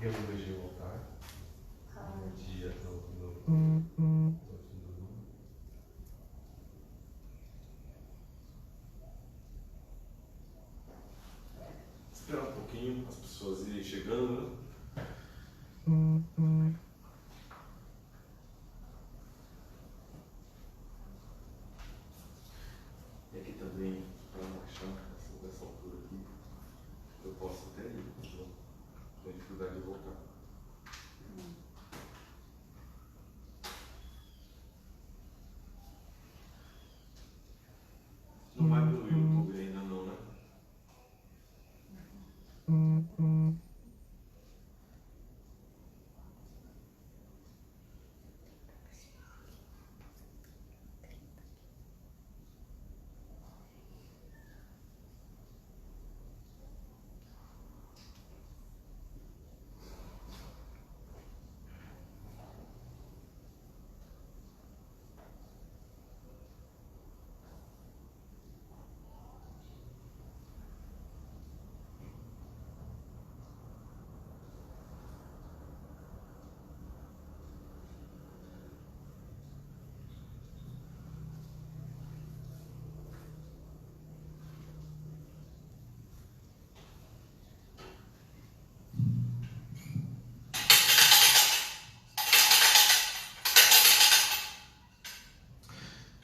Eu não deixei voltar. Dia esperar um pouquinho as pessoas irem chegando, né? E aqui também, para não achar dessa altura aqui, eu posso até ir, então tenho dificuldade de voltar. Não vai pelo YouTube ainda não, né?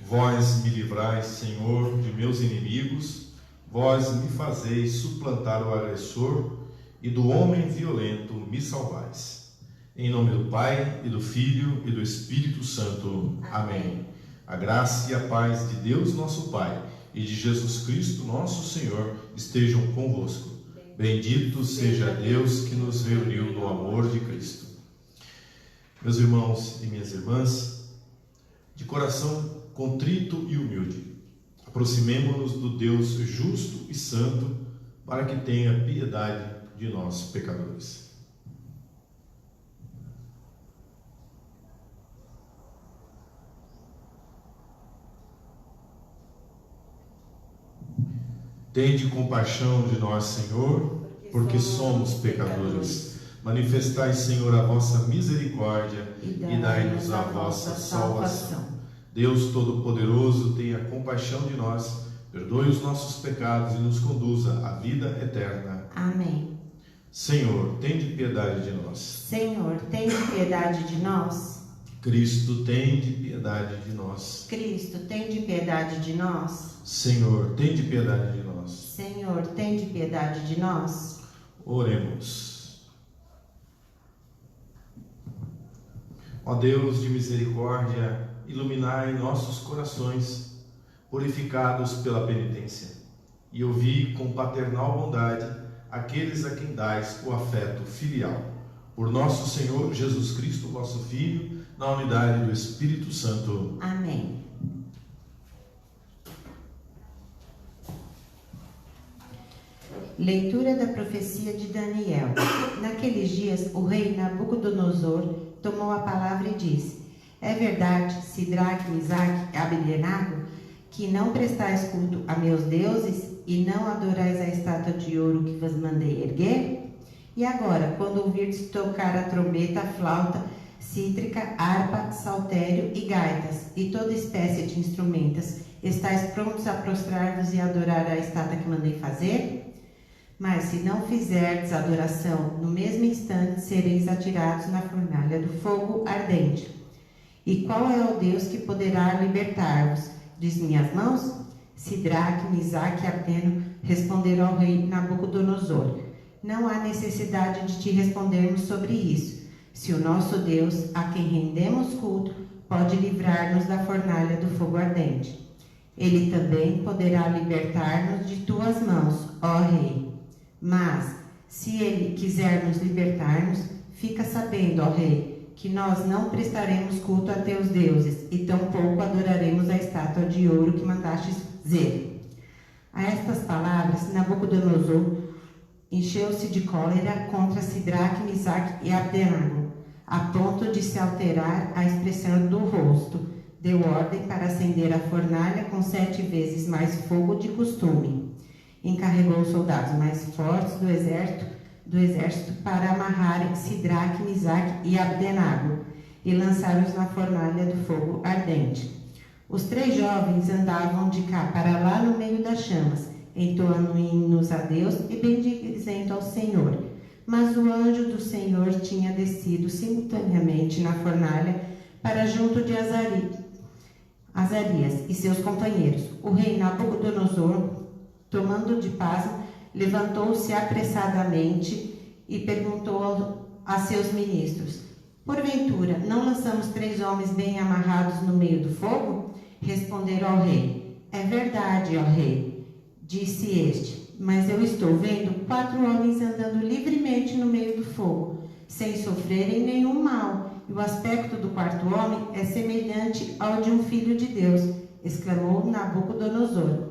Vós me livrais, Senhor, de meus inimigos, vós me fazeis suplantar o agressor, e do homem violento me salvais. Em nome do Pai, e do Filho, e do Espírito Santo. Amém. A graça e a paz de Deus nosso Pai, e de Jesus Cristo nosso Senhor, estejam convosco. Bendito seja Deus que nos reuniu no amor de Cristo. Meus irmãos e minhas irmãs, de coração contrito e humilde, aproximemo-nos do Deus justo e santo, para que tenha piedade de nós, pecadores. Tende compaixão de nós, Senhor, porque somos pecadores. Manifestai, Senhor, a vossa misericórdia e dai-nos a vossa salvação. Deus Todo-Poderoso, tenha compaixão de nós, perdoe os nossos pecados e nos conduza à vida eterna. Amém. Senhor, tende piedade de nós. Senhor, tende piedade de nós. Cristo, tende piedade de nós. Cristo, tende piedade de nós. Senhor, tende piedade de nós. Senhor, tende piedade de nós. Oremos. Ó Deus de misericórdia, iluminai nossos corações, purificados pela penitência, e ouvi com paternal bondade aqueles a quem dais o afeto filial. Por nosso Senhor Jesus Cristo, vosso Filho, na unidade do Espírito Santo. Amém. Leitura da profecia de Daniel. Naqueles dias, o rei Nabucodonosor tomou a palavra e disse: É verdade, Sidraque, Misaque e Abdenago, que não prestais culto a meus deuses e não adorais a estátua de ouro que vos mandei erguer? E agora, quando ouvirdes tocar a trombeta, a flauta, cítrica, harpa, saltério e gaitas, e toda espécie de instrumentos, estáis prontos a prostrar-vos e adorar a estátua que mandei fazer? Mas se não fizerdes adoração, no mesmo instante sereis atirados na fornalha do fogo ardente. E qual é o Deus que poderá libertar-vos de minhas mãos? Sidraque, Misaque e Abdenago responderam ao rei Nabucodonosor: Não há necessidade de te respondermos sobre isso. Se o nosso Deus, a quem rendemos culto, pode livrar-nos da fornalha do fogo ardente, ele também poderá libertar-nos de tuas mãos, ó rei. Mas, se ele quiser nos libertar-nos, fica sabendo, ó rei, que nós não prestaremos culto a teus deuses, e tampouco adoraremos a estátua de ouro que mandastes fazer. A estas palavras, Nabucodonosor encheu-se de cólera contra Sidraque, Misaque e Abdenago, a ponto de se alterar a expressão do rosto. Deu ordem para acender a fornalha com 7 vezes mais fogo de costume. Encarregou os soldados mais fortes do exército do exército para amarrar Sidraque, Misaque e Abdenago e lançá-los na fornalha do fogo ardente. Os 3 jovens andavam de cá para lá no meio das chamas, entoando hinos a Deus e bendizendo ao Senhor. Mas o anjo do Senhor tinha descido simultaneamente na fornalha para junto de Azarias e seus companheiros. O rei Nabucodonosor, tomando de pasmo, levantou-se apressadamente e perguntou a seus ministros: porventura, não lançamos 3 homens bem amarrados no meio do fogo? Responderam ao rei: é verdade, ó rei, disse este, mas eu estou vendo 4 homens andando livremente no meio do fogo, sem sofrerem nenhum mal, e o aspecto do 4º homem é semelhante ao de um filho de Deus, exclamou Nabucodonosor.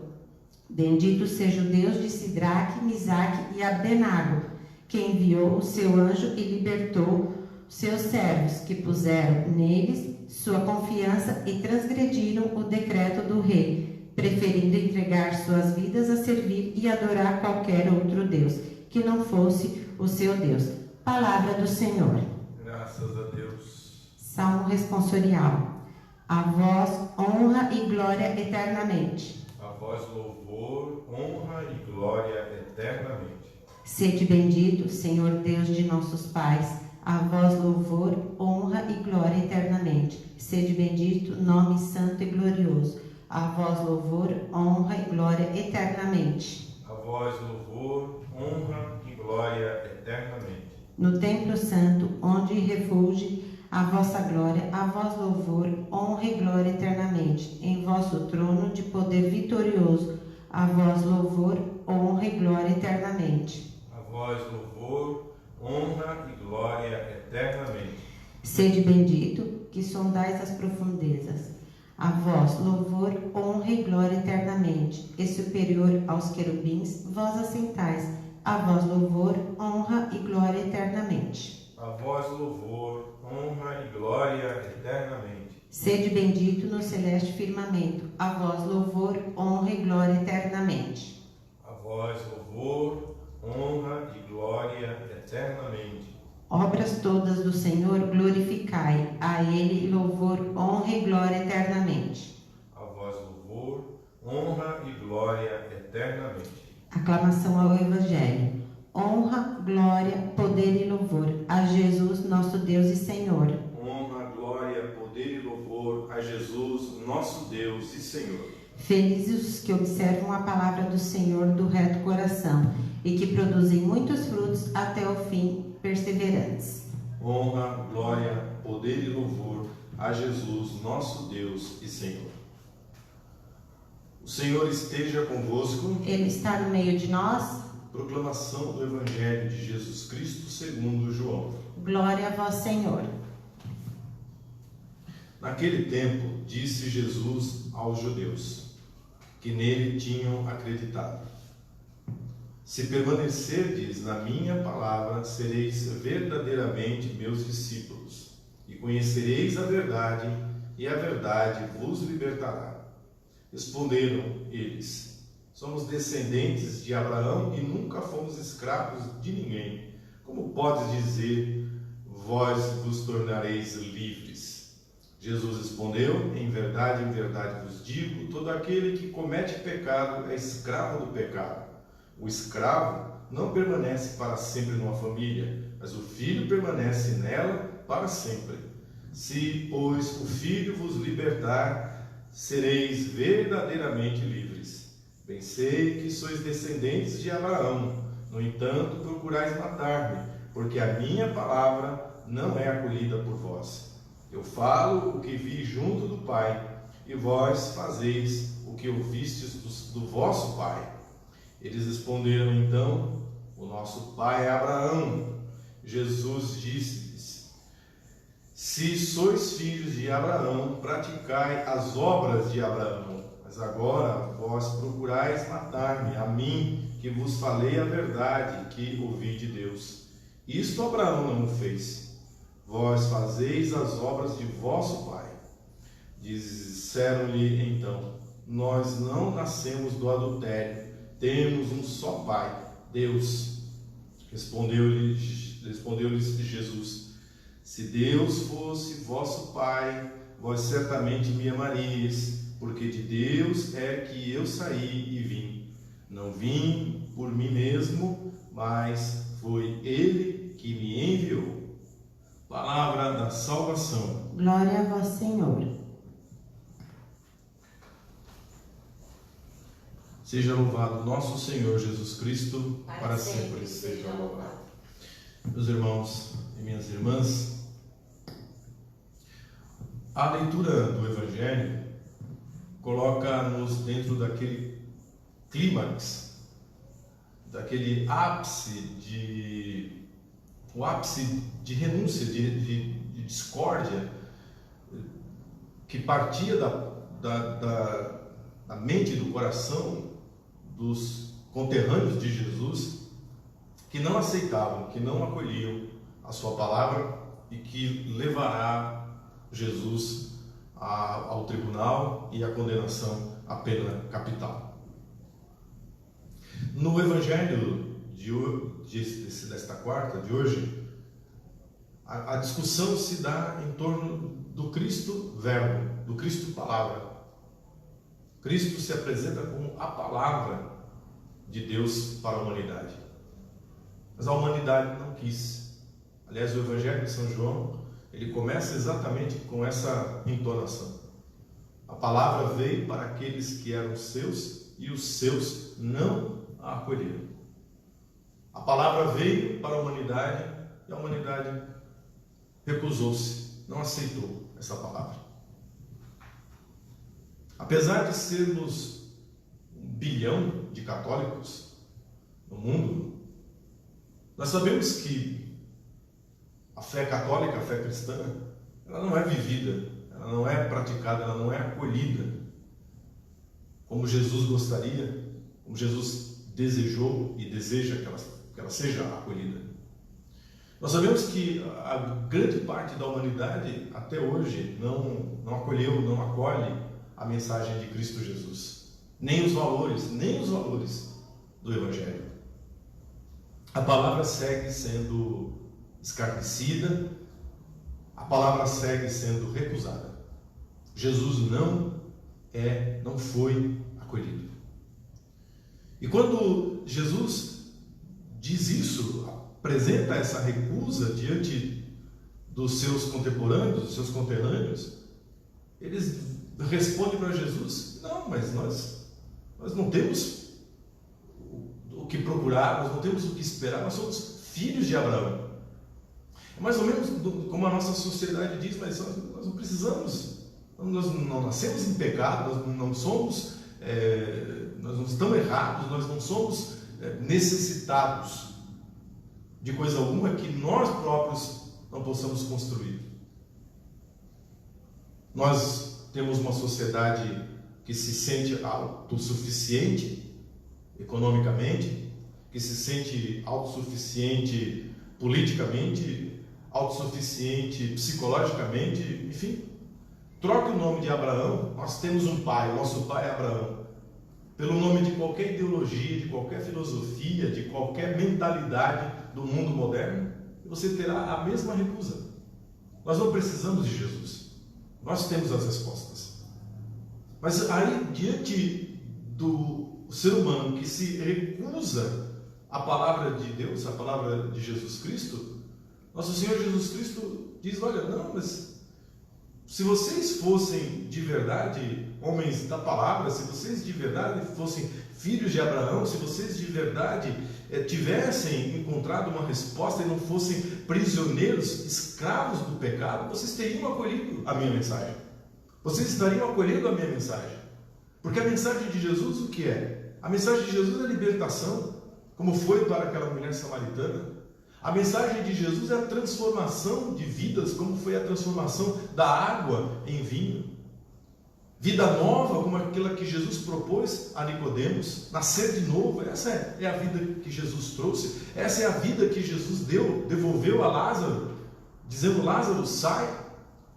Bendito seja o Deus de Sidraque, Misaque e Abdenago, que enviou o seu anjo e libertou seus servos, que puseram neles sua confiança e transgrediram o decreto do rei, preferindo entregar suas vidas a servir e adorar qualquer outro Deus, que não fosse o seu Deus. Palavra do Senhor. Graças a Deus. Salmo responsorial. A vós honra e glória eternamente. A vós louvor, honra e glória eternamente. Sede bendito, Senhor Deus de nossos pais, a vós louvor, honra e glória eternamente. Sede bendito, nome santo e glorioso, a vós louvor, honra e glória eternamente. A vós louvor, honra e glória eternamente. No templo santo, onde refugie a vossa glória, a vós louvor, honra e glória eternamente. Em vosso trono de poder vitorioso, a vós louvor, honra e glória eternamente. A vós louvor, honra e glória eternamente. Sede bendito, que sondais as profundezas, a vós louvor, honra e glória eternamente. E superior aos querubins, vós assentais, a vós louvor, honra e glória eternamente. A vós louvor, honra e glória eternamente. Sede bendito no celeste firmamento, a vós louvor, honra e glória eternamente. A vós louvor, honra e glória eternamente. Obras todas do Senhor glorificai, a Ele louvor, honra e glória eternamente. A vós louvor, honra e glória eternamente. Aclamação ao Evangelho. Honra, glória, poder e louvor a Jesus, nosso Deus e Senhor. Honra, glória, poder e louvor a Jesus, nosso Deus e Senhor. Felizes os que observam a palavra do Senhor do reto coração e que produzem muitos frutos até o fim, perseverantes. Honra, glória, poder e louvor a Jesus, nosso Deus e Senhor. O Senhor esteja convosco. Ele está no meio de nós. Proclamação do Evangelho de Jesus Cristo segundo João. Glória a vós, Senhor. Naquele tempo, disse Jesus aos judeus, que nele tinham acreditado: se permanecerdes na minha palavra, sereis verdadeiramente meus discípulos, e conhecereis a verdade, e a verdade vos libertará. Responderam eles: somos descendentes de Abraão e nunca fomos escravos de ninguém. Como podes dizer, vós vos tornareis livres? Jesus respondeu: em verdade vos digo, todo aquele que comete pecado é escravo do pecado. O escravo não permanece para sempre numa família, mas o filho permanece nela para sempre. Se, pois, o filho vos libertar, sereis verdadeiramente livres. Bem sei que sois descendentes de Abraão, no entanto procurais matar-me, porque a minha palavra não é acolhida por vós. Eu falo o que vi junto do Pai, e vós fazeis o que ouvistes do vosso pai. Eles responderam então: o nosso pai é Abraão. Jesus disse-lhes: se sois filhos de Abraão, praticai as obras de Abraão. Mas agora vós procurais matar-me, a mim, que vos falei a verdade que ouvi de Deus. Isto Abraão não o fez. Vós fazeis as obras de vosso pai. Disseram-lhe então: nós não nascemos do adultério, temos um só pai, Deus. Respondeu-lhes Jesus: se Deus fosse vosso Pai, vós certamente me amarias, porque de Deus é que eu saí e vim. Não vim por mim mesmo, mas foi Ele que me enviou. Palavra da salvação. Glória a vós, Senhor. Seja louvado nosso Senhor Jesus Cristo, para sempre seja louvado. Meus irmãos e minhas irmãs, a leitura do Evangelho coloca-nos dentro daquele clímax, daquele ápice de renúncia, de discórdia, que partia da mente e do coração dos conterrâneos de Jesus, que não aceitavam, que não acolhiam a sua palavra e que levará Jesus ao tribunal e à condenação à pena capital. No Evangelho desta quarta, de hoje, a discussão se dá em torno do Cristo Verbo, do Cristo Palavra. Cristo se apresenta como a palavra de Deus para a humanidade. Mas a humanidade não quis. Aliás, o Evangelho de São João, ele começa exatamente com essa entonação. A palavra veio para aqueles que eram seus e os seus não a acolheram. A palavra veio para a humanidade e a humanidade recusou-se, não aceitou essa palavra. Apesar de sermos 1 bilhão de católicos no mundo, nós sabemos que a fé católica, a fé cristã, ela não é vivida, ela não é praticada, ela não é acolhida como Jesus gostaria, como Jesus desejou e deseja que ela seja acolhida. Nós sabemos que a grande parte da humanidade até hoje não acolheu, não acolhe a mensagem de Cristo Jesus, nem os valores do Evangelho. A palavra segue sendo escarnecida, a palavra segue sendo recusada. Jesus não foi acolhido. E quando Jesus diz isso, apresenta essa recusa diante dos seus contemporâneos, dos seus conterrâneos, eles respondem para Jesus: não, mas nós não temos o que procurar, nós não temos o que esperar, nós somos filhos de Abraão. É mais ou menos como a nossa sociedade diz: mas nós não precisamos, nós não nascemos em pecado, nós não somos, nós não estamos errados, nós não somos necessitados de coisa alguma que nós próprios não possamos construir. Nós temos uma sociedade que se sente autossuficiente economicamente, que se sente autossuficiente politicamente, autossuficiente psicologicamente, enfim. Troque o nome de Abraão, nós temos um pai, o nosso pai é Abraão, pelo nome de qualquer ideologia, de qualquer filosofia, de qualquer mentalidade do mundo moderno, e você terá a mesma recusa. Nós não precisamos de Jesus, nós temos as respostas. Mas aí, diante do ser humano que se recusa a palavra de Deus, a palavra de Jesus Cristo, nosso Senhor Jesus Cristo diz: olha, não, mas se vocês fossem de verdade homens da palavra, se vocês de verdade fossem filhos de Abraão, se vocês de verdade tivessem encontrado uma resposta e não fossem prisioneiros, escravos do pecado, vocês teriam acolhido a minha mensagem. Vocês estariam acolhendo a minha mensagem. Porque a mensagem de Jesus o que é? A mensagem de Jesus é a libertação, como foi para aquela mulher samaritana. A mensagem de Jesus é a transformação de vidas, como foi a transformação da água em vinho. Vida nova, como aquela que Jesus propôs a Nicodemos, nascer de novo. Essa é a vida que Jesus trouxe, essa é a vida que Jesus devolveu a Lázaro, dizendo: Lázaro, sai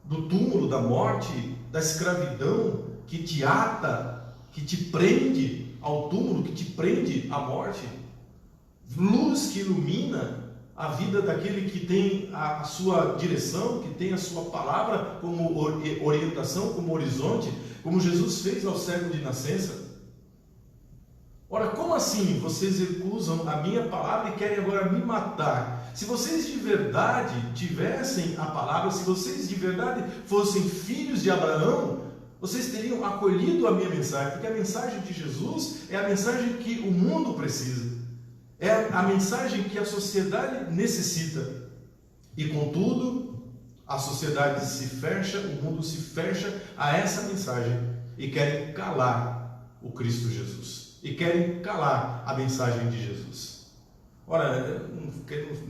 do túmulo da morte, da escravidão que te ata, que te prende ao túmulo, que te prende à morte. luz que ilumina a vida daquele que tem a sua direção, que tem a sua palavra como orientação, como horizonte, como Jesus fez ao cego de nascença. Ora, como assim vocês recusam a minha palavra e querem agora me matar? Se vocês de verdade tivessem a palavra, se vocês de verdade fossem filhos de Abraão, vocês teriam acolhido a minha mensagem, porque a mensagem de Jesus é a mensagem que o mundo precisa, é a mensagem que a sociedade necessita. E contudo, a sociedade se fecha, o mundo se fecha a essa mensagem e querem calar o Cristo Jesus. E querem calar a mensagem de Jesus. Ora,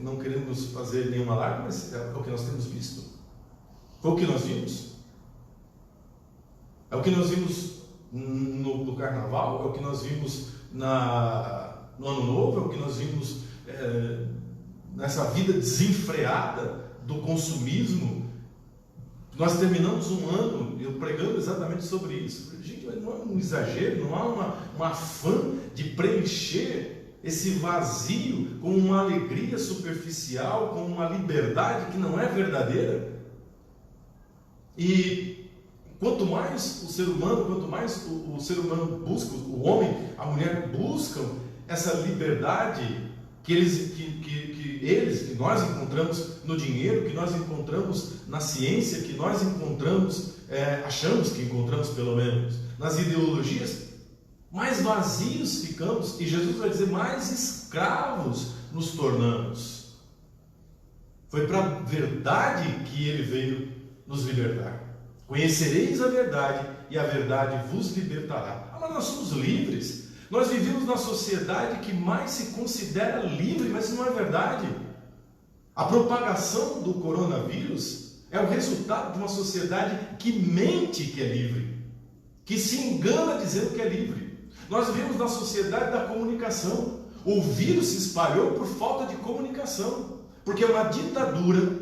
não queremos fazer nenhum alarde, mas é o que nós temos visto. Foi o que nós vimos. É o que nós vimos no Carnaval, é o que nós vimos no Ano Novo, é o que nós vimos nessa vida desenfreada do consumismo. Nós terminamos um ano, eu pregando exatamente sobre isso. Gente, não há um exagero, não há um afã de preencher esse vazio com uma alegria superficial, com uma liberdade que não é verdadeira. E quanto mais o ser humano busca, o homem, a mulher buscam essa liberdade que nós encontramos no dinheiro, que nós encontramos na ciência, que nós encontramos, achamos que encontramos pelo menos, nas ideologias, mais vazios ficamos, e Jesus vai dizer, mais escravos nos tornamos. Foi para a verdade que ele veio nos libertar. Conhecereis a verdade, e a verdade vos libertará. Mas nós somos livres. Nós vivemos na sociedade que mais se considera livre, mas isso não é verdade. A propagação do coronavírus é o resultado de uma sociedade que mente que é livre, que se engana dizendo que é livre. Nós vivemos na sociedade da comunicação. O vírus se espalhou por falta de comunicação, porque uma ditadura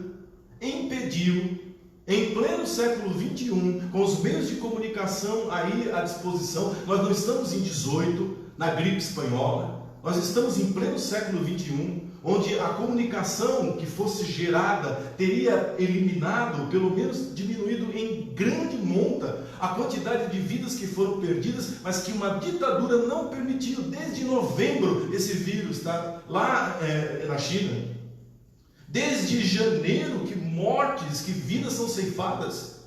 impediu, em pleno século XXI, com os meios de comunicação aí à disposição, nós não estamos em 18, na gripe espanhola, nós estamos em pleno século XXI, onde a comunicação que fosse gerada teria eliminado, pelo menos diminuído em grande monta, a quantidade de vidas que foram perdidas, mas que uma ditadura não permitiu. Desde novembro esse vírus está lá na China. Desde janeiro, que mortes, que vidas são ceifadas.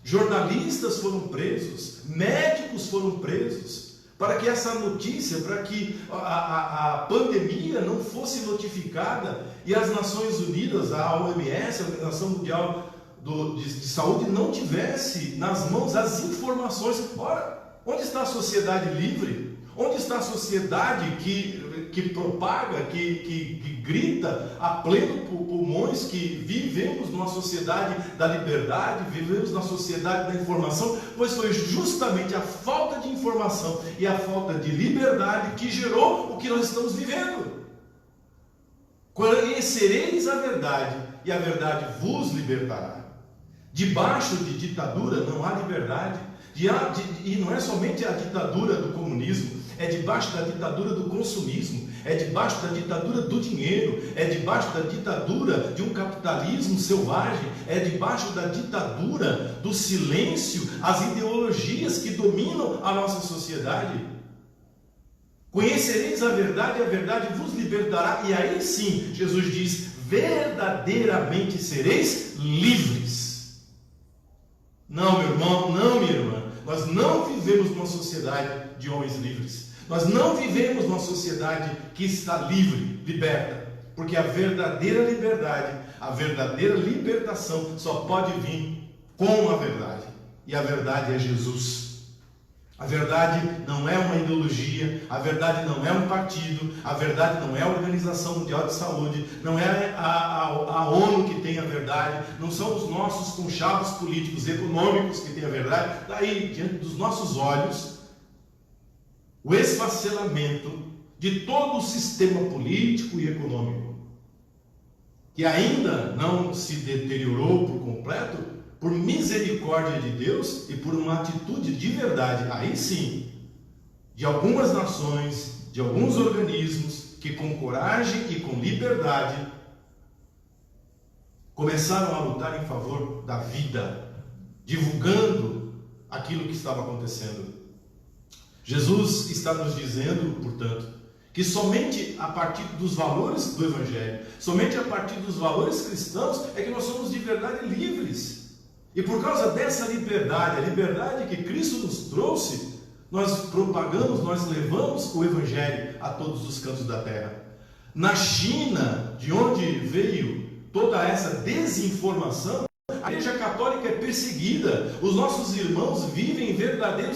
Jornalistas foram presos, médicos foram presos, para que essa notícia, para que a pandemia não fosse notificada e as Nações Unidas, a OMS, a Organização Mundial de Saúde, não tivesse nas mãos as informações. Ora, onde está a sociedade livre? Onde está a sociedade que propaga, que grita a pleno pulmões que vivemos numa sociedade da liberdade, vivemos na sociedade da informação? Pois foi justamente a falta de informação e a falta de liberdade que gerou o que nós estamos vivendo. Conhecereis a verdade, e a verdade vos libertará. Debaixo de ditadura não há liberdade, e não é somente a ditadura do comunismo, é debaixo da ditadura do consumismo, é debaixo da ditadura do dinheiro, é debaixo da ditadura de um capitalismo selvagem, é debaixo da ditadura do silêncio, as ideologias que dominam a nossa sociedade. Conhecereis a verdade vos libertará, e aí sim, Jesus diz, verdadeiramente sereis livres. Não, meu irmão, não, minha irmã, nós não vivemos numa sociedade de homens livres. Nós não vivemos numa sociedade que está livre, liberta, porque a verdadeira liberdade, a verdadeira libertação só pode vir com a verdade, e a verdade é Jesus. A verdade não é uma ideologia, a verdade não é um partido, a verdade não é a Organização Mundial de Saúde, não é a ONU que tem a verdade, não são os nossos conchavos políticos, econômicos que têm a verdade. Daí, diante dos nossos olhos, o esfacelamento de todo o sistema político e econômico, que ainda não se deteriorou por completo, por misericórdia de Deus e por uma atitude de verdade, aí sim, de algumas nações, de alguns organismos que com coragem e com liberdade começaram a lutar em favor da vida, divulgando aquilo que estava acontecendo. Jesus está nos dizendo, portanto, que somente a partir dos valores do Evangelho, somente a partir dos valores cristãos, é que nós somos de verdade livres. E por causa dessa liberdade, a liberdade que Cristo nos trouxe, nós propagamos, nós levamos o Evangelho a todos os cantos da terra. Na China, de onde veio toda essa desinformação, a Igreja Católica é perseguida. Os nossos irmãos vivem em verdadeiro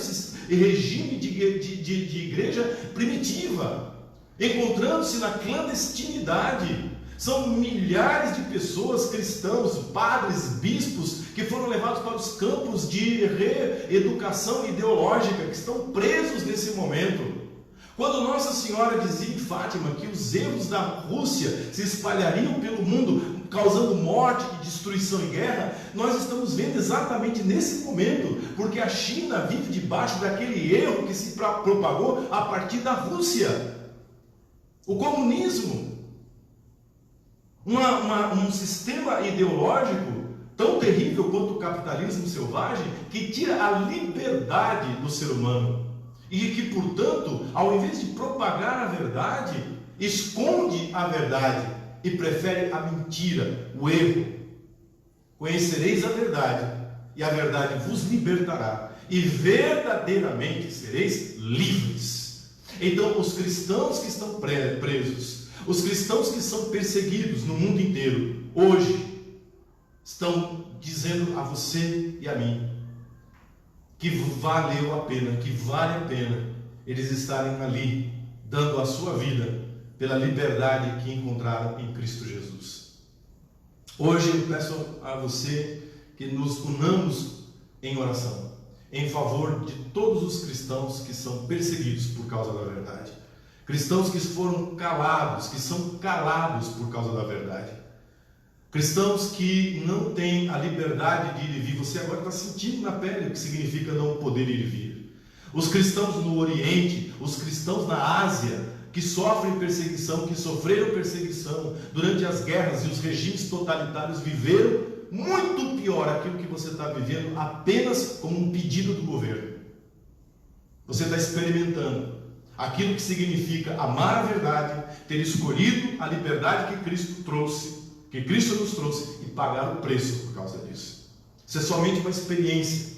regime de igreja primitiva, encontrando-se na clandestinidade. São milhares de pessoas, cristãos, padres, bispos, que foram levados para os campos de reeducação ideológica, que estão presos nesse momento. Quando Nossa Senhora dizia em Fátima que os erros da Rússia se espalhariam pelo mundo, causando morte e destruição e guerra, nós estamos vendo exatamente nesse momento, porque a China vive debaixo daquele erro que se propagou a partir da Rússia. O comunismo, um sistema ideológico tão terrível quanto o capitalismo selvagem, que tira a liberdade do ser humano e que, portanto, ao invés de propagar a verdade, esconde a verdade e prefere a mentira, o erro. Conhecereis a verdade, e a verdade vos libertará, e verdadeiramente sereis livres. Então, os cristãos que estão presos, os cristãos que são perseguidos no mundo inteiro, hoje, estão dizendo a você e a mim que valeu a pena, que vale a pena eles estarem ali, dando a sua vida pela liberdade que encontraram em Cristo Jesus. Hoje eu peço a você que nos unamos em oração, em favor de todos os cristãos que são perseguidos por causa da verdade. Cristãos que foram calados, que são calados por causa da verdade. Cristãos que não têm a liberdade de ir e vir. Você agora está sentindo na pele o que significa não poder ir e vir. Os cristãos no Oriente, os cristãos na Ásia, que sofrem perseguição, que sofreram perseguição durante as guerras e os regimes totalitários, viveram muito pior aquilo que você está vivendo apenas como um pedido do governo. Você está experimentando aquilo que significa amar a verdade, ter escolhido a liberdade que Cristo trouxe, que Cristo nos trouxe, e pagar o preço por causa disso. Isso é somente uma experiência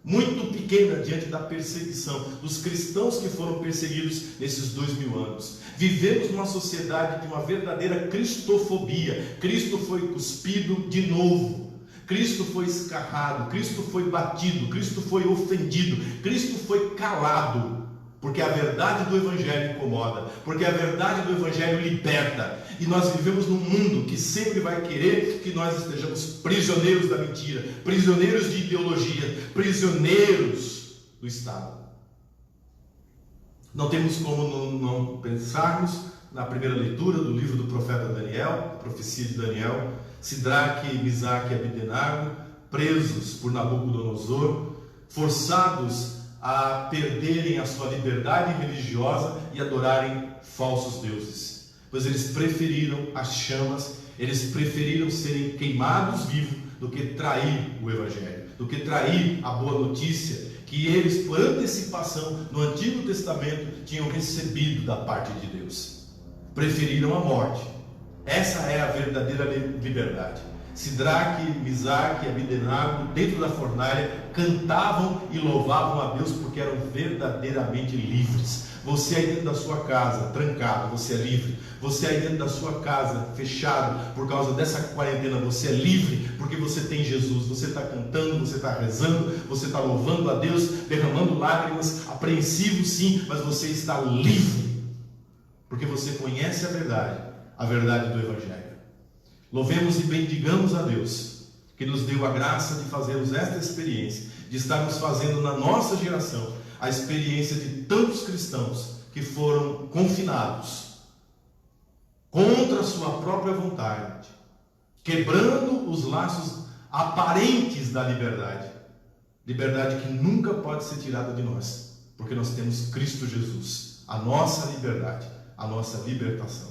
muito pequena diante da perseguição dos cristãos que foram perseguidos nesses 2000 anos. Vivemos numa sociedade de uma verdadeira cristofobia. Cristo foi cuspido de novo, Cristo foi escarrado, Cristo foi batido, Cristo foi ofendido, Cristo foi calado, porque a verdade do Evangelho incomoda, porque a verdade do Evangelho liberta. E nós vivemos num mundo que sempre vai querer que nós estejamos prisioneiros da mentira, prisioneiros de ideologia, prisioneiros do Estado. Não temos como não pensarmos na primeira leitura do livro do profeta Daniel, a profecia de Daniel, Sidraque, Misaque e Abdenago, presos por Nabucodonosor, forçados a perderem a sua liberdade religiosa e adorarem falsos deuses, pois eles preferiram as chamas, eles preferiram serem queimados vivos do que trair o Evangelho, do que trair a boa notícia que eles, por antecipação, no Antigo Testamento, tinham recebido da parte de Deus. Preferiram a morte. Essa é a verdadeira liberdade. Sidraque, Misaque e Abdenago, dentro da fornalha, cantavam e louvavam a Deus porque eram verdadeiramente livres. Você aí dentro da sua casa, trancado, você é livre. Você aí dentro da sua casa, fechado, por causa dessa quarentena, você é livre, porque você tem Jesus. Você está cantando, você está rezando, você está louvando a Deus, derramando lágrimas, apreensivo sim, mas você está livre, porque você conhece a verdade do Evangelho. Louvemos e bendigamos a Deus, que nos deu a graça de fazermos esta experiência, de estarmos fazendo na nossa geração a experiência de tantos cristãos que foram confinados contra a sua própria vontade, quebrando os laços aparentes da liberdade, liberdade que nunca pode ser tirada de nós, porque nós temos Cristo Jesus, a nossa liberdade, a nossa libertação.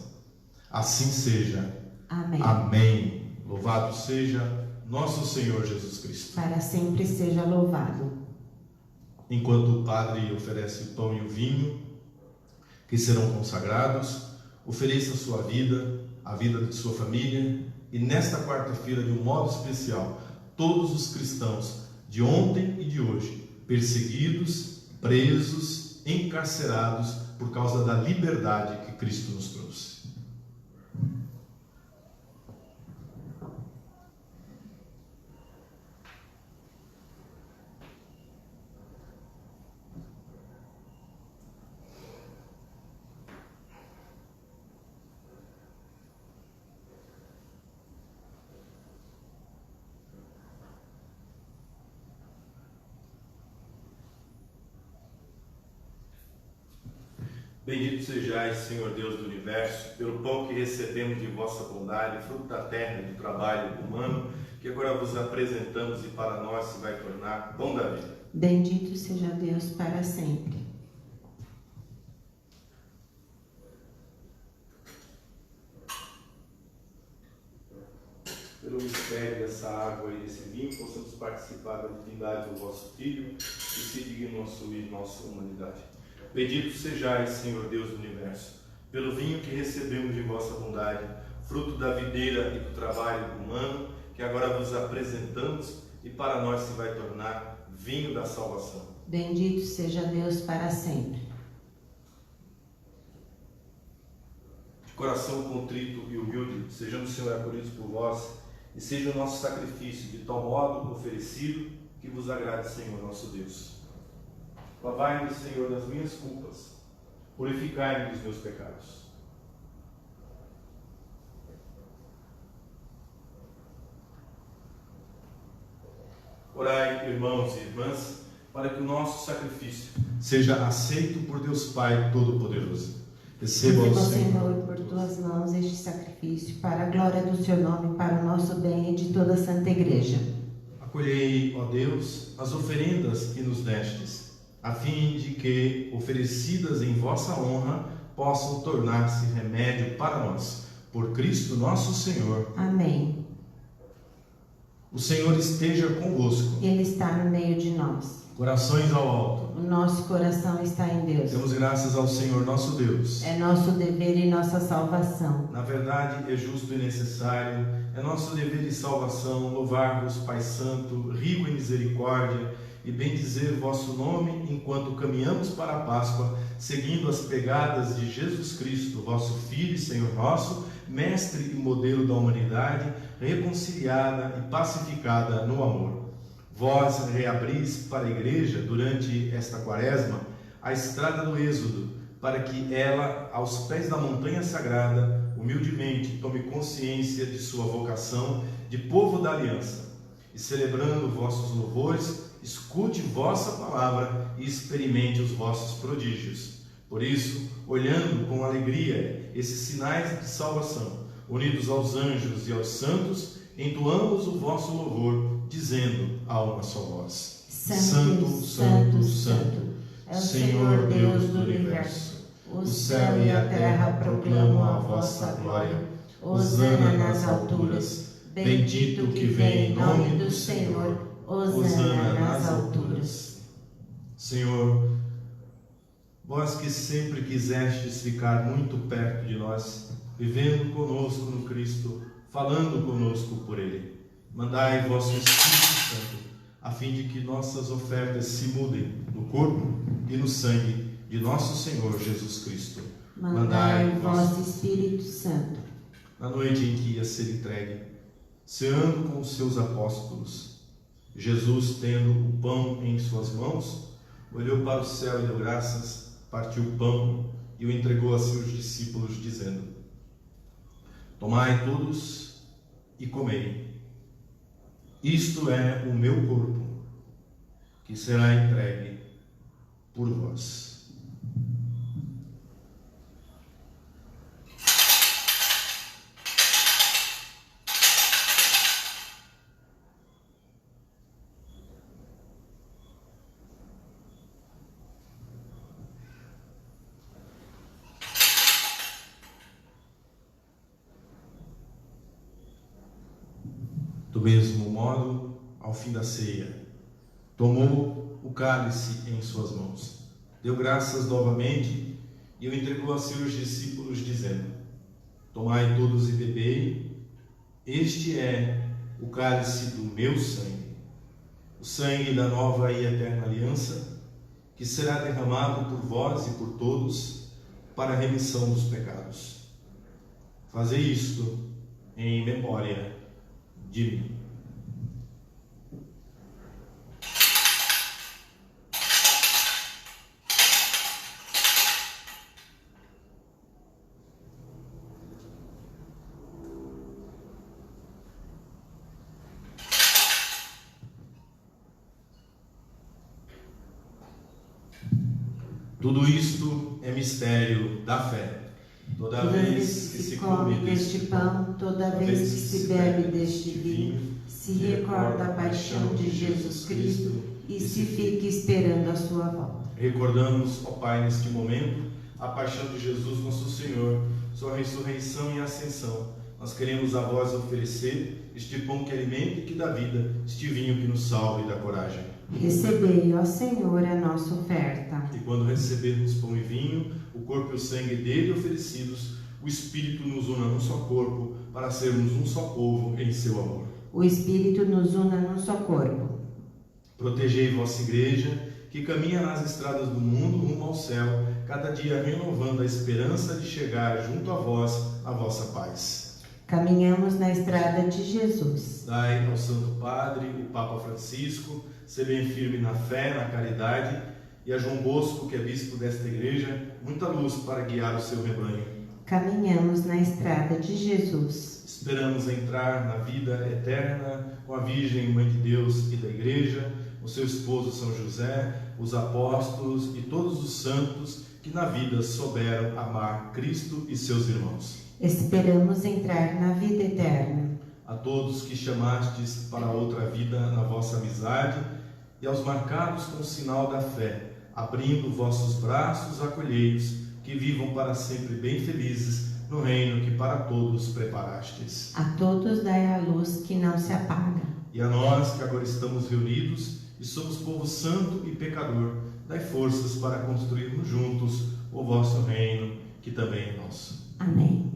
Assim seja. Amém. Amém. Louvado seja nosso Senhor Jesus Cristo. Para sempre seja louvado. Enquanto o Padre oferece o pão e o vinho, que serão consagrados, ofereça a sua vida, a vida de sua família, e nesta quarta-feira, de um modo especial, todos os cristãos de ontem e de hoje, perseguidos, presos, encarcerados por causa da liberdade que Cristo nos trouxe. Bendito sejais, Senhor Deus do Universo, pelo pão que recebemos de vossa bondade, fruto da terra e do trabalho humano, que agora vos apresentamos e para nós se vai tornar pão da vida. Bendito seja Deus para sempre. Pelo mistério dessa água e desse vinho, possamos participar da divindade do vosso Filho e se digno assumir nossa humanidade. Bendito sejais, Senhor Deus do Universo, pelo vinho que recebemos de vossa bondade, fruto da videira e do trabalho humano, que agora vos apresentamos e para nós se vai tornar vinho da salvação. Bendito seja Deus para sempre. De coração contrito e humilde, sejamos, Senhor, acolhidos por vós, e seja o nosso sacrifício de tal modo oferecido que vos agrade, Senhor, nosso Deus. Lavai-me, Senhor, das minhas culpas, purificai-me dos meus pecados. Orai, irmãos e irmãs, para que o nosso sacrifício seja aceito por Deus Pai Todo-Poderoso. Receba, Senhor, por tuas mãos este sacrifício, para a glória do seu nome, para o nosso bem e de toda a Santa Igreja. Acolhei, ó Deus, as oferendas que nos destes, a fim de que, oferecidas em vossa honra, possam tornar-se remédio para nós. Por Cristo nosso Senhor. Amém. O Senhor esteja convosco. Ele está no meio de nós. Corações ao alto. O nosso coração está em Deus. Demos graças ao Senhor nosso Deus. É nosso dever e nossa salvação. Na verdade, é justo e necessário, é nosso dever e salvação louvar-vos, Pai Santo, rico em misericórdia, e bendizer vosso nome enquanto caminhamos para a Páscoa, seguindo as pegadas de Jesus Cristo, vosso Filho e Senhor nosso, mestre e modelo da humanidade, reconciliada e pacificada no amor. Vós reabris para a Igreja, durante esta quaresma, a estrada do Êxodo, para que ela, aos pés da montanha sagrada, humildemente tome consciência de sua vocação de povo da aliança, e celebrando vossos louvores, escute vossa palavra e experimente os vossos prodígios. Por isso, olhando com alegria esses sinais de salvação, unidos aos anjos e aos santos, entoamos o vosso louvor, dizendo a uma só voz: Santo, Santo, Santo, é o Senhor Deus do Universo. O céu e a terra proclamam a vossa glória. Hosana nas alturas. Bendito que vem em nome do Senhor. Hosana nas alturas. Senhor, vós que sempre quisestes ficar muito perto de nós, vivendo conosco no Cristo, falando conosco por Ele, mandai vosso Espírito Santo, a fim de que nossas ofertas se mudem no corpo e no sangue de nosso Senhor Jesus Cristo. Mandai vosso Espírito Santo. Na noite em que ia ser entregue, ceando com os seus apóstolos, Jesus, tendo o pão em suas mãos, olhou para o céu e deu graças, partiu o pão e o entregou a seus discípulos, dizendo: Tomai todos e comei. Isto é o meu corpo, que será entregue por vós. Do mesmo modo, ao fim da ceia, tomou o cálice em suas mãos, deu graças novamente e o entregou a seus discípulos, dizendo: Tomai todos e bebei, este é o cálice do meu sangue, o sangue da nova e eterna aliança, que será derramado por vós e por todos para a remissão dos pecados. Fazei isto em memória de mim. Tudo isto é mistério da fé. Toda vez que se come deste pão, toda vez que se bebe deste vinho, se recorda a paixão de Jesus Cristo e se fica esperando a sua volta. Recordamos, ó Pai, neste momento, a paixão de Jesus nosso Senhor, sua ressurreição e ascensão. Nós queremos a vós oferecer este pão que alimenta e que dá vida, este vinho que nos salva e dá coragem. Recebei, ó Senhor, a nossa oferta. E quando recebermos pão e vinho, o corpo e o sangue dele oferecidos, o Espírito nos una num só corpo, para sermos um só povo em seu amor. O Espírito nos una num só corpo. Protegei vossa igreja, que caminha nas estradas do mundo rumo ao céu, cada dia renovando a esperança de chegar junto a vós a vossa paz. Caminhamos na estrada de Jesus. Dai ao Santo Padre, o Papa Francisco, ser bem firme na fé, na caridade, e a João Bosco, que é bispo desta igreja, muita luz para guiar o seu rebanho. Caminhamos na estrada de Jesus. Esperamos entrar na vida eterna com a Virgem Mãe de Deus e da Igreja, o seu esposo São José, os apóstolos e todos os santos que na vida souberam amar Cristo e seus irmãos. Esperamos entrar na vida eterna. A todos que chamastes para outra vida na vossa amizade e aos marcados com o sinal da fé, abrindo vossos braços, acolhei-os, que vivam para sempre bem felizes no reino que para todos preparastes. A todos dai a luz que não se apaga. E a nós que agora estamos reunidos e somos povo santo e pecador, dai forças para construirmos juntos o vosso reino, que também é nosso. Amém.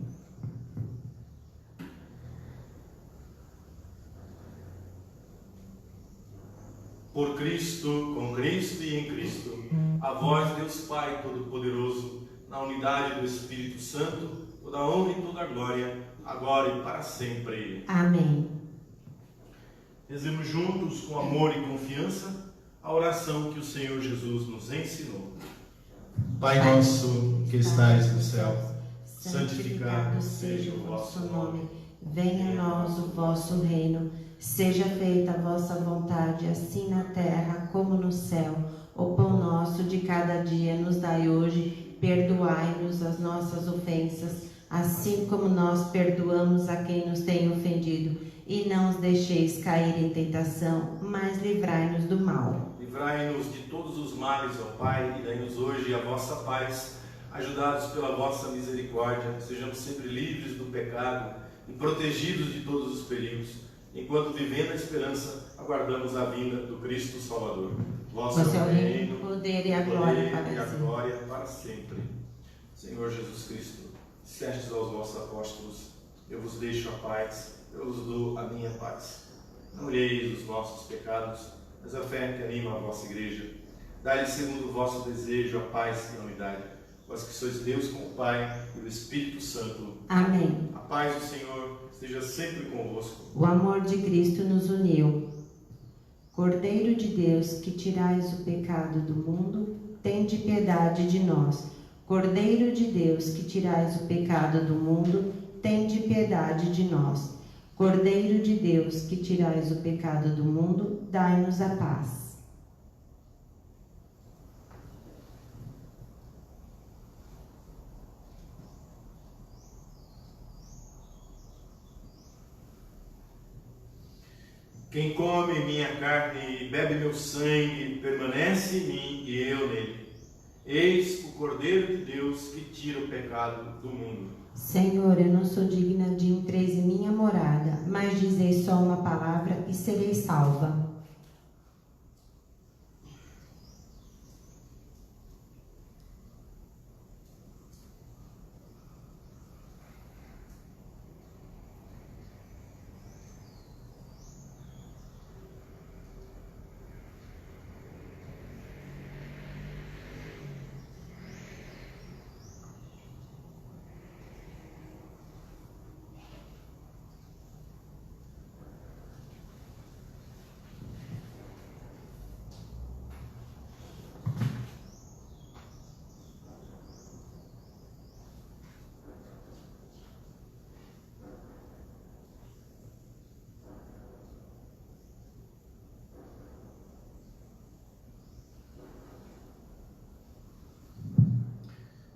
Por Cristo, com Cristo e em Cristo, a vós, Deus Pai Todo-Poderoso, na unidade do Espírito Santo, toda a honra e toda a glória, agora e para sempre. Amém. Rezemos juntos, com amor e confiança, a oração que o Senhor Jesus nos ensinou. Pai nosso, que estais no céu, santificado seja o vosso nome. Venha a nós o vosso reino. Seja feita a vossa vontade, assim na terra como no céu. O pão nosso de cada dia nos dai hoje. Perdoai-nos as nossas ofensas, assim como nós perdoamos a quem nos tem ofendido. E não os deixeis cair em tentação, mas livrai-nos do mal. Livrai-nos de todos os males, ó Pai, e dai-nos hoje a vossa paz. Ajudados pela vossa misericórdia, sejamos sempre livres do pecado e protegidos de todos os perigos. Enquanto vivendo a esperança, aguardamos a vinda do Cristo Salvador. Vosso é o reino, o poder e a glória para sempre. Senhor Jesus Cristo, dissestes aos vossos apóstolos: eu vos deixo a paz, eu vos dou a minha paz. Não olheis os nossos pecados, mas a fé que anima a vossa igreja. Dai-lhe segundo o vosso desejo a paz e a unidade. Vós que sois Deus com o Pai e o Espírito Santo. Amém. A paz do Senhor esteja sempre convosco. O amor de Cristo nos uniu. Cordeiro de Deus, que tirais o pecado do mundo, tende piedade de nós. Cordeiro de Deus, que tirais o pecado do mundo, tende piedade de nós. Cordeiro de Deus, que tirais o pecado do mundo, dai-nos a paz. Quem come minha carne e bebe meu sangue, permanece em mim e eu nele. Eis o Cordeiro de Deus que tira o pecado do mundo. Senhor, eu não sou digna de entres em minha morada, mas dizei só uma palavra e serei salva.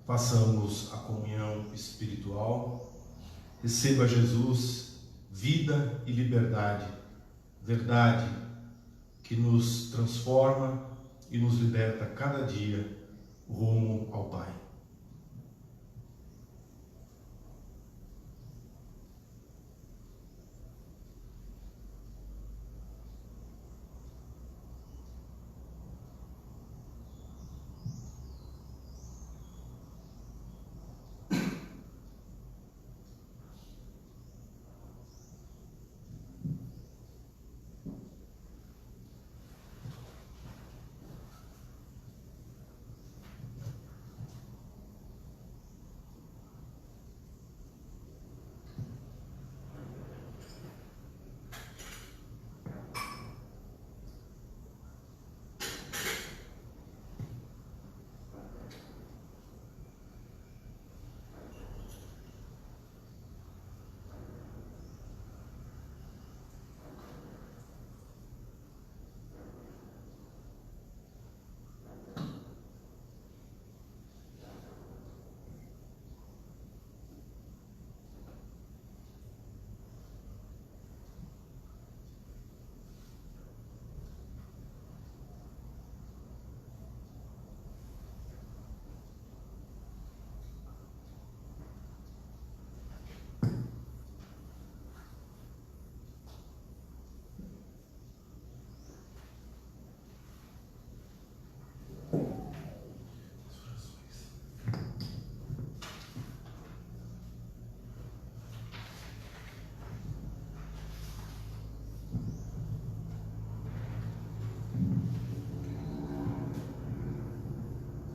Façamos a comunhão espiritual. Receba Jesus, vida e liberdade, verdade que nos transforma e nos liberta cada dia rumo ao Pai.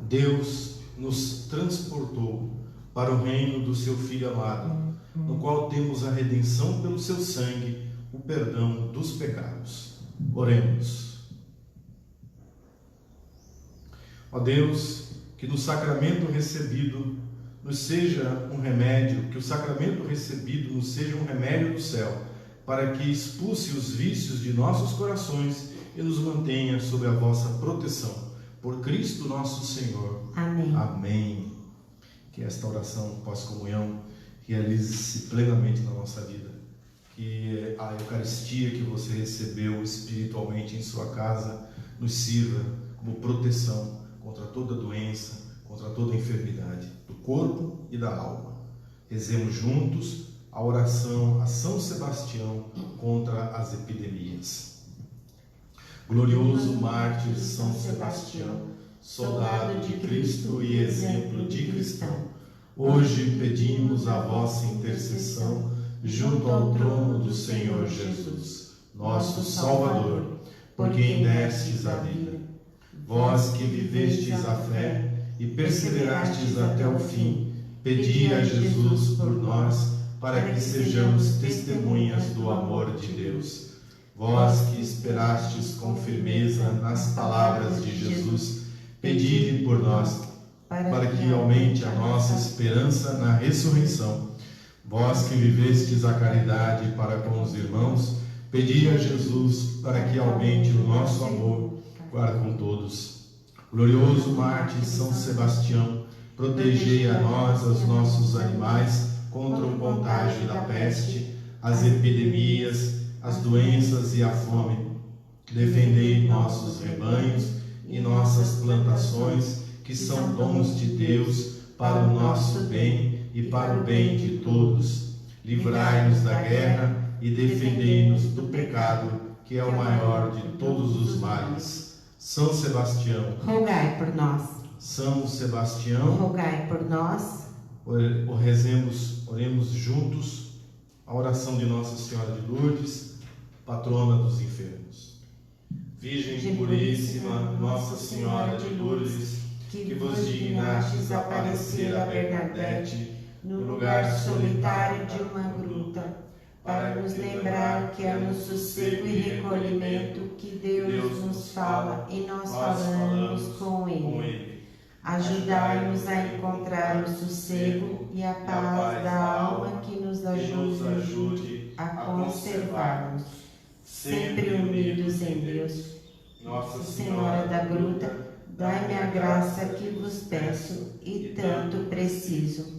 Deus nos transportou para o reino do seu Filho amado, no qual temos a redenção pelo seu sangue, o perdão dos pecados. Oremos. Ó Deus, que no sacramento recebido nos seja um remédio, que o sacramento recebido nos seja um remédio do céu, para que expulse os vícios de nossos corações e nos mantenha sob a vossa proteção. Por Cristo nosso Senhor. Amém. Amém. Que esta oração pós-comunhão realize-se plenamente na nossa vida. Que a Eucaristia que você recebeu espiritualmente em sua casa nos sirva como proteção contra toda doença, contra toda enfermidade do corpo e da alma. Rezemos juntos a oração a São Sebastião contra as epidemias. Glorioso mártir São Sebastião, soldado de Cristo e exemplo de cristão, hoje pedimos a vossa intercessão junto ao trono do Senhor Jesus, nosso Salvador, por quem destes a vida. Vós que vivestes a fé e perseverastes até o fim, pedi a Jesus por nós, para que sejamos testemunhas do amor de Deus. Vós que esperastes com firmeza nas palavras de Jesus, pedi-lhe por nós, para que aumente a nossa esperança na ressurreição. Vós que vivestes a caridade para com os irmãos, pedi a Jesus para que aumente o nosso amor para com todos. Glorioso mártir São Sebastião, protegei a nós, aos nossos animais, contra o contágio da peste, as epidemias, as doenças e a fome. Defendei nossos rebanhos e nossas plantações, que são dons de Deus para o nosso bem e e para o bem de todos. Livrai-nos da guerra e defendei-nos do pecado, que é o maior de todos os males. São Sebastião, rogai por nós. São Sebastião, rogai por nós. Oremos juntos a oração de Nossa Senhora de Lourdes, patrona dos enfermos. Virgem puríssima, Nossa Senhora de Lourdes, que vos dignastes aparecer a Bernadette no lugar solitário de uma gruta, para nos lembrar que é no sossego e recolhimento que Deus nos fala e nós falamos com Ele. Ajudai-nos a encontrar o sossego e a paz da alma que nos ajude a conservar-nos, sempre unidos em Deus. Nossa Senhora da Gruta, dai-me a graça que vos peço e tanto preciso.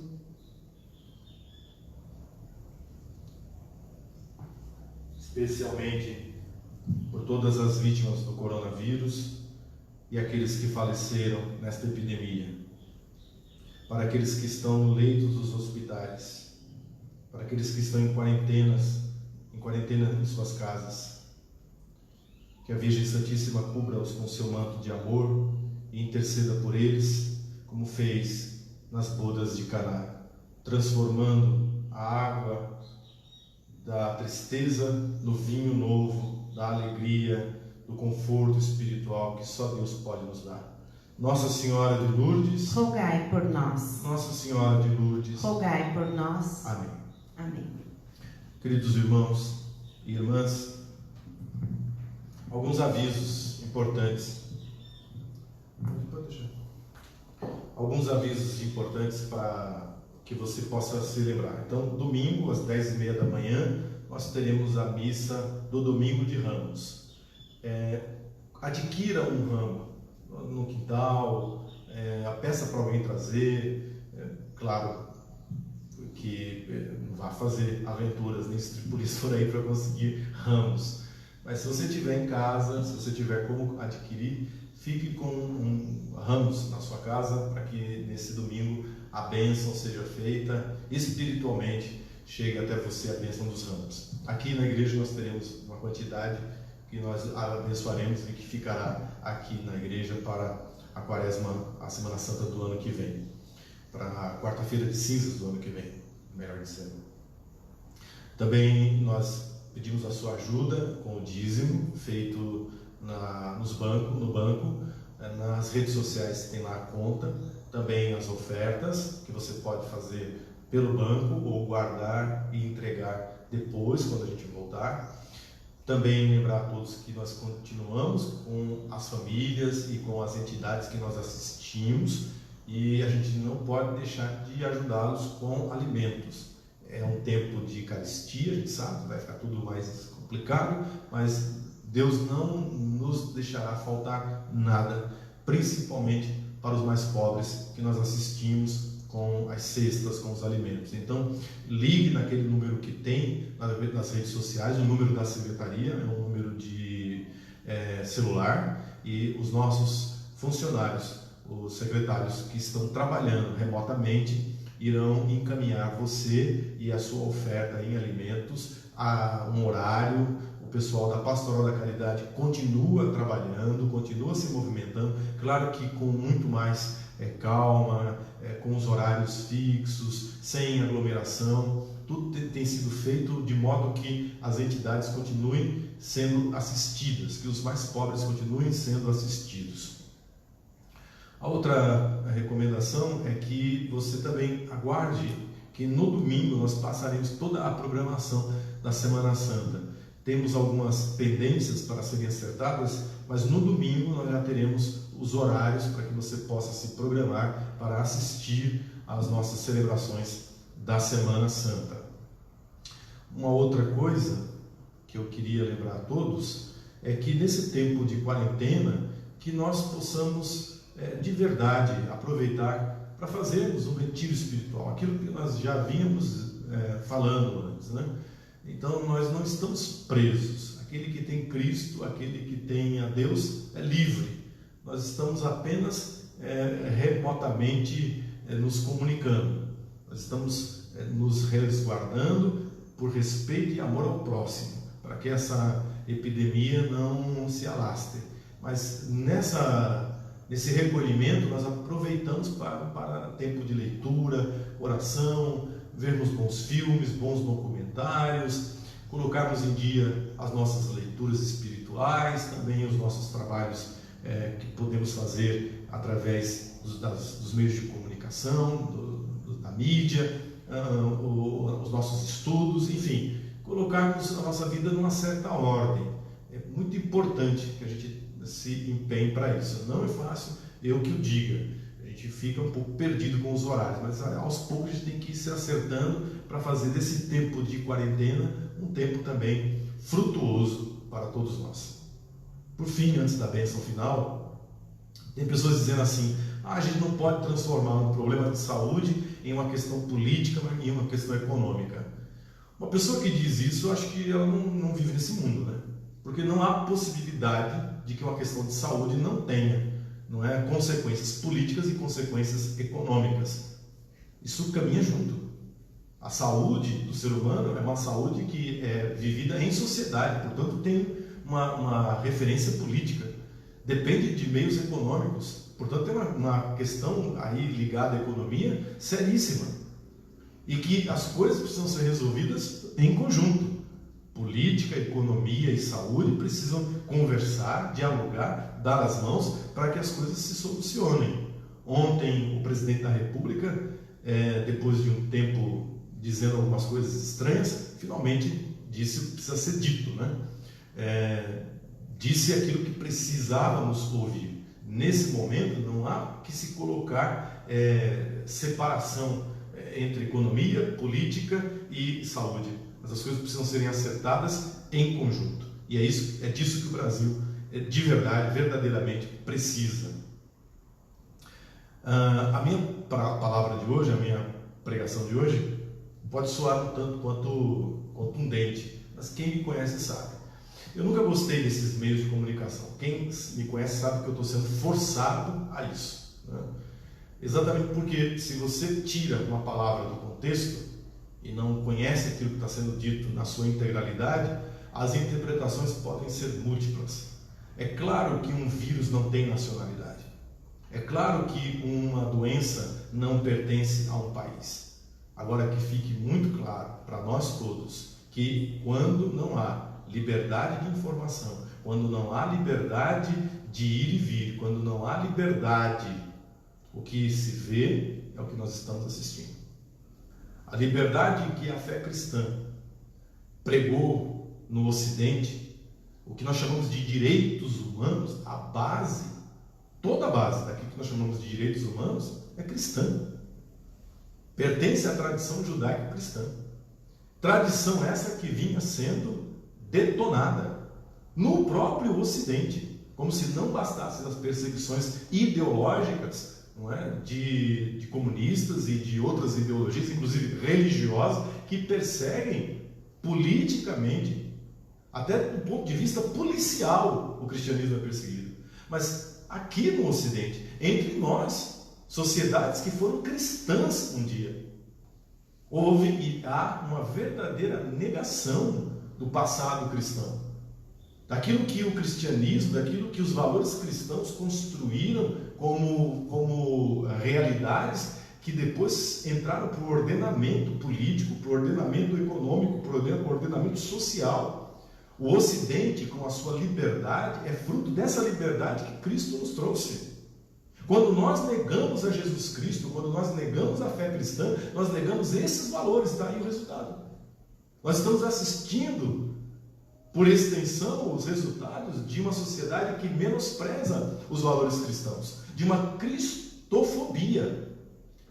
Especialmente por todas as vítimas do coronavírus e aqueles que faleceram nesta epidemia, para aqueles que estão no leito dos hospitais, para aqueles que estão em quarentena em suas casas. Que a Virgem Santíssima cubra-os com seu manto de amor e interceda por eles, como fez nas bodas de Caná, transformando a água da tristeza no vinho novo, da alegria, do conforto espiritual que só Deus pode nos dar. Nossa Senhora de Lourdes, rogai por nós. Nossa Senhora de Lourdes, rogai por nós. Amém. Amém. Queridos irmãos e irmãs, alguns avisos importantes. Alguns avisos importantes para que você possa se lembrar. Então, domingo, às 10h30 da manhã, nós teremos a missa do Domingo de Ramos. Adquira um ramo no quintal, peça para alguém trazer, claro que não vá fazer aventuras nem estripulias por aí para conseguir ramos, mas se você tiver em casa, se você tiver como adquirir, fique com ramos na sua casa para que nesse domingo a bênção seja feita espiritualmente, chegue até você a bênção dos ramos. Aqui na igreja nós teremos uma quantidade que nós abençoaremos e que ficará aqui na igreja para a quaresma, a Semana Santa do ano que vem, para a quarta-feira de cinzas do ano que vem, melhor dizendo. Também nós pedimos a sua ajuda com o dízimo feito no banco, nas redes sociais tem lá a conta, também as ofertas que você pode fazer pelo banco ou guardar e entregar depois, quando a gente voltar. Também lembrar a todos que nós continuamos com as famílias e com as entidades que nós assistimos e a gente não pode deixar de ajudá-los com alimentos. É um tempo de carestia, a gente sabe, vai ficar tudo mais complicado, mas Deus não nos deixará faltar nada, principalmente para os mais pobres que nós assistimos com as cestas, com os alimentos. Então, ligue naquele número que tem nas redes sociais, o número da secretaria, é um número de celular, e os nossos funcionários, os secretários que estão trabalhando remotamente, irão encaminhar você e a sua oferta em alimentos a um horário. O pessoal da Pastoral da Caridade continua trabalhando, continua se movimentando, claro que com muito mais calma, com os horários fixos, sem aglomeração. Tudo tem sido feito de modo que as entidades continuem sendo assistidas, que os mais pobres continuem sendo assistidos. A outra recomendação é que você também aguarde que no domingo nós passaremos toda a programação da Semana Santa. Temos algumas pendências para serem acertadas, mas no domingo nós já teremos os horários para que você possa se programar para assistir às nossas celebrações da Semana Santa. Uma outra coisa que eu queria lembrar a todos é que nesse tempo de quarentena que nós possamos de verdade aproveitar para fazermos um retiro espiritual, aquilo que nós já vínhamos falando antes, né? Então nós não estamos presos. Aquele que tem Cristo, aquele que tem a Deus é livre. Nós estamos apenas remotamente nos comunicando. Nós estamos nos resguardando por respeito e amor ao próximo, para que essa epidemia não se alastre. Mas nesse recolhimento nós aproveitamos para tempo de leitura, oração, vermos bons filmes, bons documentários, colocarmos em dia as nossas leituras espirituais, também os nossos trabalhos que podemos fazer através dos meios de comunicação, da mídia, os nossos estudos, enfim, colocarmos a nossa vida numa certa ordem. É muito importante que a gente se empenhe para isso. Não é fácil, eu que o diga. A gente fica um pouco perdido com os horários, mas aos poucos a gente tem que ir se acertando para fazer desse tempo de quarentena um tempo também frutuoso para todos nós. Por fim, antes da bênção final, tem pessoas dizendo assim: a gente não pode transformar um problema de saúde em uma questão política, mas em uma questão econômica. Uma pessoa que diz isso, eu acho que ela não vive nesse mundo, né? Porque não há possibilidade de que uma questão de saúde não tenha, não é, consequências políticas e consequências econômicas. Isso caminha junto. A saúde do ser humano é uma saúde que é vivida em sociedade, portanto tem uma referência política, depende de meios econômicos, portanto tem uma questão aí ligada à economia seríssima, e que as coisas precisam ser resolvidas em conjunto. Política, economia e saúde precisam conversar, dialogar, dar as mãos para que as coisas se solucionem. Ontem o presidente da República, depois de um tempo dizendo algumas coisas estranhas, finalmente disse o que precisa ser dito, né? Disse aquilo que precisávamos ouvir. Nesse momento não há que se colocar separação entre economia, política e saúde, mas as coisas precisam serem acertadas em conjunto, e é disso que o Brasil de verdade, verdadeiramente precisa. A minha palavra de hoje, a minha pregação de hoje pode soar um tanto quanto contundente, mas quem me conhece sabe. Eu nunca gostei desses meios de comunicação. Quem me conhece sabe que eu estou sendo forçado a isso, né? Exatamente porque se você tira uma palavra do contexto e não conhece aquilo que está sendo dito na sua integralidade, as interpretações podem ser múltiplas. É claro que um vírus não tem nacionalidade. É claro que uma doença não pertence a um país. Agora, que fique muito claro para nós todos que quando não há liberdade de informação, quando não há liberdade de ir e vir, quando não há liberdade, o que se vê é o que nós estamos assistindo. A liberdade que a fé cristã pregou no Ocidente, o que nós chamamos de direitos humanos, a base, toda a base daquilo que nós chamamos de direitos humanos é cristã. Pertence à tradição judaico-cristã. Tradição essa que vinha sendo detonada no próprio Ocidente, como se não bastassem as perseguições ideológicas, não é? de comunistas e de outras ideologias, inclusive religiosas, que perseguem politicamente, até do ponto de vista policial, o cristianismo é perseguido. Mas aqui no Ocidente, entre nós, sociedades que foram cristãs um dia, houve e há uma verdadeira negação do passado cristão, daquilo que o cristianismo, daquilo que os valores cristãos construíram como realidades que depois entraram para o ordenamento político, para o ordenamento econômico, para o ordenamento social. O Ocidente, com a sua liberdade, é fruto dessa liberdade que Cristo nos trouxe. Quando nós negamos a Jesus Cristo, quando nós negamos a fé cristã, nós negamos esses valores, daí o resultado. Nós estamos assistindo, por extensão, os resultados de uma sociedade que menospreza os valores cristãos, de uma cristofobia,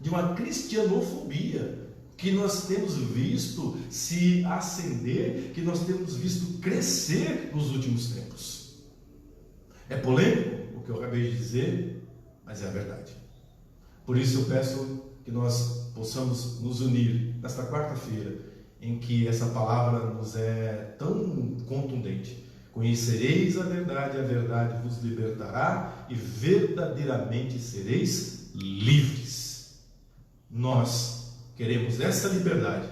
de uma cristianofobia, que nós temos visto se acender, que nós temos visto crescer nos últimos tempos. É polêmico o que eu acabei de dizer, mas é a verdade. Por isso eu peço que nós possamos nos unir nesta quarta-feira, em que essa palavra nos é tão contundente. Conhecereis a verdade vos libertará e verdadeiramente sereis livres. Nós Queremos essa liberdade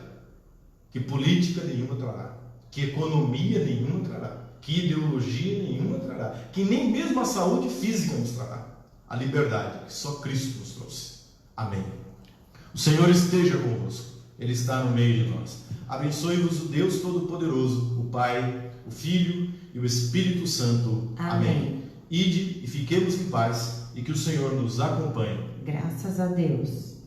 que política nenhuma trará, que economia nenhuma trará, que ideologia nenhuma trará, que nem mesmo a saúde física nos trará. A liberdade que só Cristo nos trouxe. Amém. O Senhor esteja convosco. Ele está no meio de nós. Abençoe-vos o Deus Todo-Poderoso, o Pai, o Filho e o Espírito Santo. Amém. Ide e fiquemos em paz, e que o Senhor nos acompanhe. Graças a Deus.